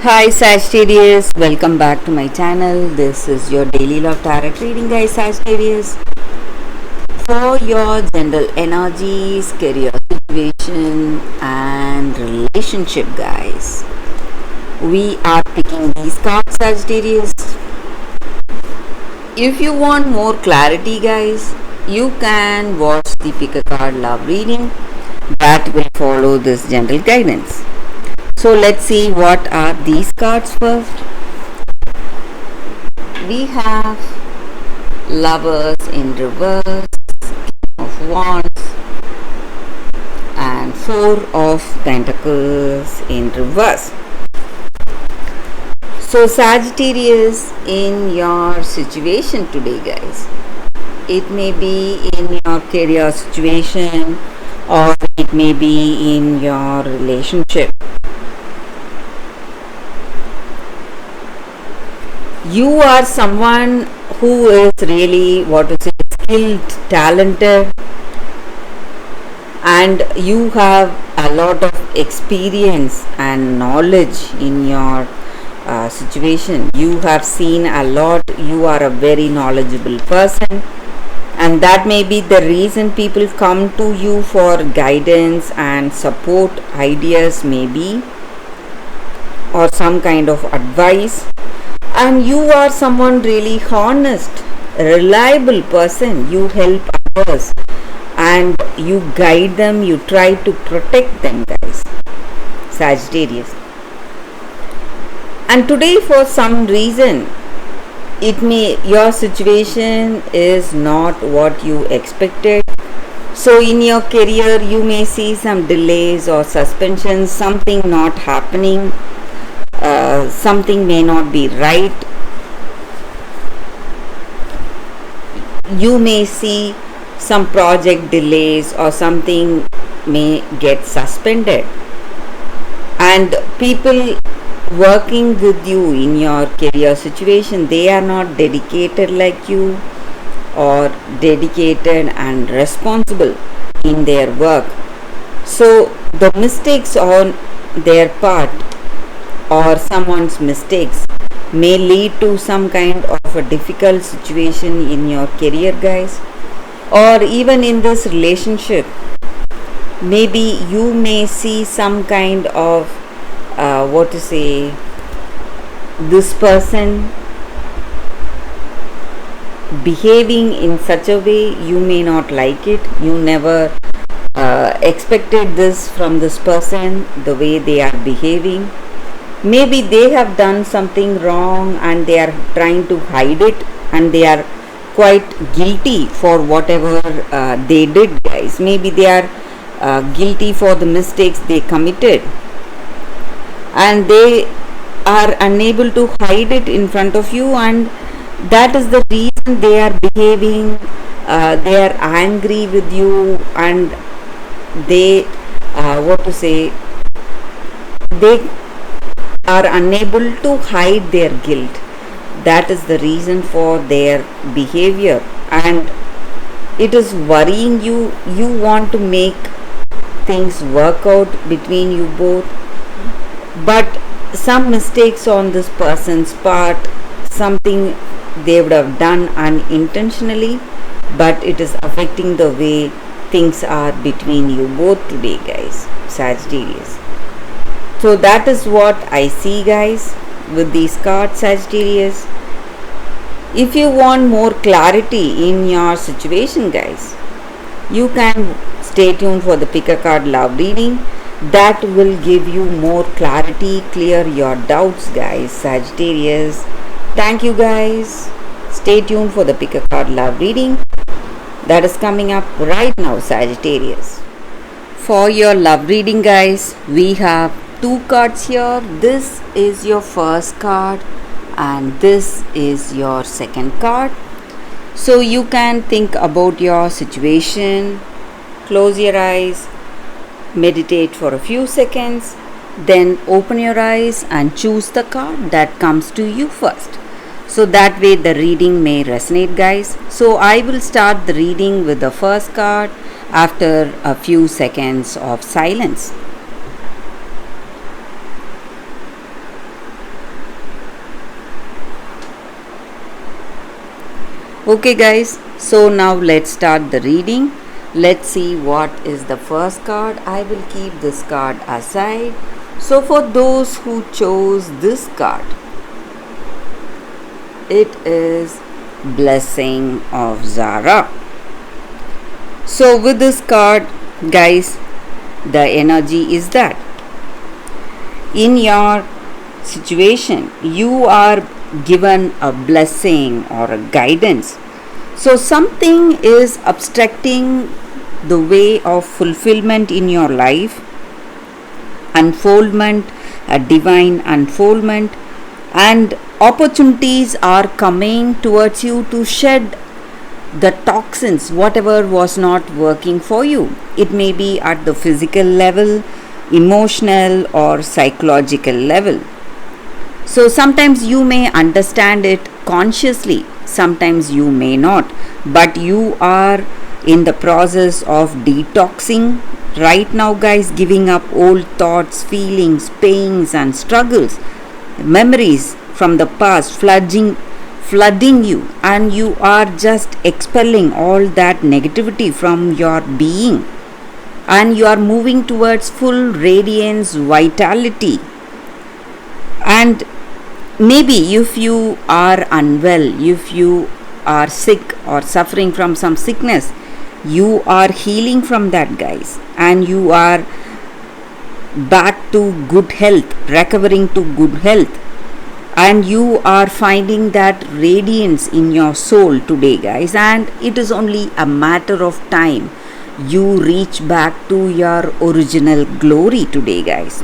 Hi Sagittarius, welcome back to my channel. This is your daily love tarot reading, guys. Sagittarius, for your general energies, career situation, and relationship, guys. We are picking these cards, Sagittarius. If you want more clarity, guys, you can watch the pick a card love reading that will follow this general guidance. So let's see what are these cards first. We have Lovers in reverse, King of Wands, and Four of Pentacles in reverse. So Sagittarius, in your situation today, guys, it may be in your career situation or it may be in your relationship. You are someone who is really, skilled, talented, and you have a lot of experience and knowledge in your situation. You have seen a lot. You are a very knowledgeable person, and that may be the reason people come to you for guidance and support, ideas maybe, or some kind of advice. And you are someone really honest, reliable person. You help others and you guide them, you try to protect them, guys, Sagittarius. And today, for some reason, your situation is not what you expected. So in your career you may see some delays or suspensions, something not happening. Something may not be right. You may see some project delays or something may get suspended, and people working with you in your career situation, they are not dedicated like you, or dedicated and responsible in their work. So the mistakes on their part or someone's mistakes may lead to some kind of a difficult situation in your career, guys, or even in this relationship. Maybe you may see some kind of this person behaving in such a way you may not like it. You never expected this from this person, the way they are behaving. Maybe they have done something wrong and they are trying to hide it, and they are quite guilty for whatever they did, guys. Maybe they are guilty for the mistakes they committed, and they are unable to hide it in front of you, and that is the reason they are behaving. They are angry with you, and they they are unable to hide their guilt. That is the reason for their behavior, and it is worrying you. You want to make things work out between you both, but some mistakes on this person's part, something they would have done unintentionally, but it is affecting the way things are between you both today, guys, Sagittarius. So that is what I see, guys, with these cards, Sagittarius. If you want more clarity in your situation, guys, you can stay tuned for the pick a card love reading. That will give you more clarity, clear your doubts, guys, Sagittarius. Thank you, guys. Stay tuned for the pick a card love reading that is coming up right now, Sagittarius. For your love reading, guys, we have two cards here. This is your first card and this is your second card. So you can think about your situation, close your eyes, meditate for a few seconds, then open your eyes and choose the card that comes to you first. So that way the reading may resonate, guys. So I will start the reading with the first card after a few seconds of silence. Okay, guys, so now let's start the reading. Let's see what is the first card. I will keep this card aside. So, for those who chose this card, it is Blessing of Zara. So, with this card, guys, the energy is that in your situation you are given a blessing or a guidance. So, something is obstructing the way of fulfillment in your life, unfoldment, a divine unfoldment, and opportunities are coming towards you to shed the toxins, whatever was not working for you. It may be at the physical level, emotional, or psychological level. So sometimes you may understand it consciously, sometimes you may not, but you are in the process of detoxing right now, guys, giving up old thoughts, feelings, pains, and struggles, memories from the past flooding you, and you are just expelling all that negativity from your being, and you are moving towards full radiance, vitality. And maybe if you are unwell, if you are sick or suffering from some sickness, you are healing from that, guys, and you are back to good health, recovering to good health, and you are finding that radiance in your soul today, guys, and it is only a matter of time you reach back to your original glory today, guys.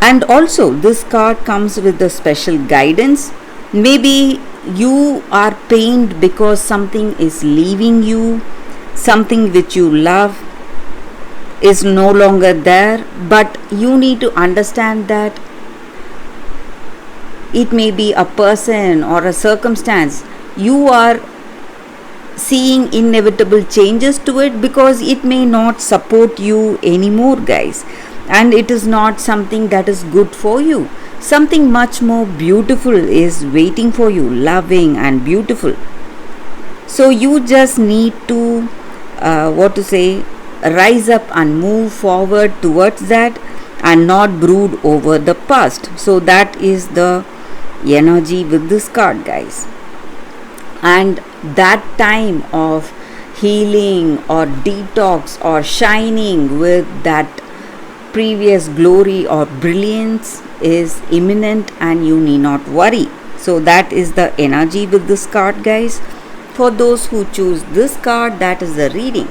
And also this card comes with the special guidance. Maybe you are pained because something is leaving you, something which you love is no longer there, but you need to understand that it may be a person or a circumstance. You are seeing inevitable changes to it because it may not support you anymore, guys, and it is not something that is good for you. Something much more beautiful is waiting for you, loving and beautiful. So you just need to rise up and move forward towards that, and not brood over the past. So that is the energy with this card, guys. And that time of healing or detox or shining with that previous glory or brilliance is imminent, and you need not worry. So that is the energy with this card, guys. For those who choose this card, that is the reading.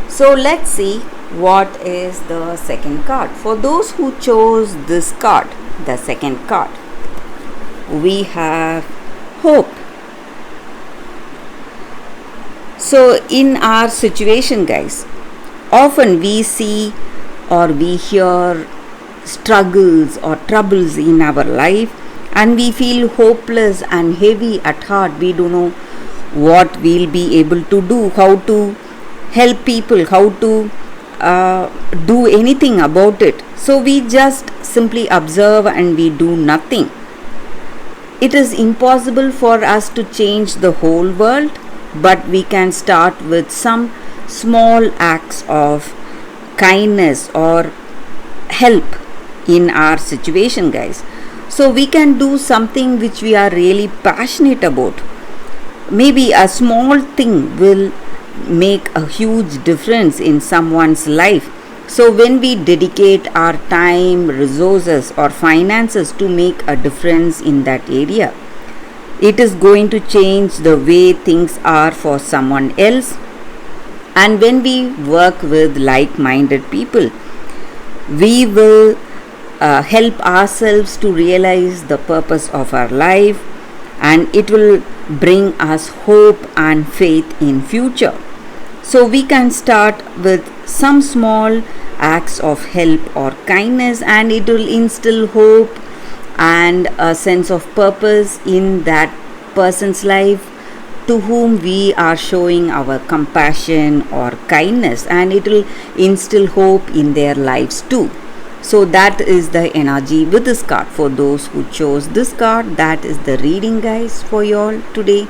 So let's see what is the second card. For those who chose this card, the second card, we have hope. So in our situation, guys, often we see or we hear struggles or troubles in our life, and we feel hopeless and heavy at heart. We don't know what we'll be able to do, how to help people, how to do anything about it. So we just simply observe and we do nothing. It is impossible for us to change the whole world, but we can start with some small acts of kindness or help in our situation, guys. So we can do something which we are really passionate about. Maybe a small thing will make a huge difference in someone's life. So when we dedicate our time, resources or finances to make a difference in that area, it is going to change the way things are for someone else. And when we work with like-minded people, we will help ourselves to realize the purpose of our life, and it will bring us hope and faith in future. So we can start with some small acts of help or kindness, and it will instill hope and a sense of purpose in that person's life to whom we are showing our compassion or kindness, and it will instill hope in their lives too. So that is the energy with this card. For those who chose this card, that is the reading, guys, for you all today.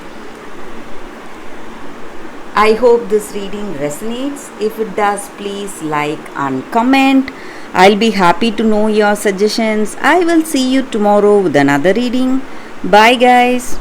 I hope this reading resonates. If it does, please like and comment. I'll be happy to know your suggestions. I will see you tomorrow with another reading. Bye, guys.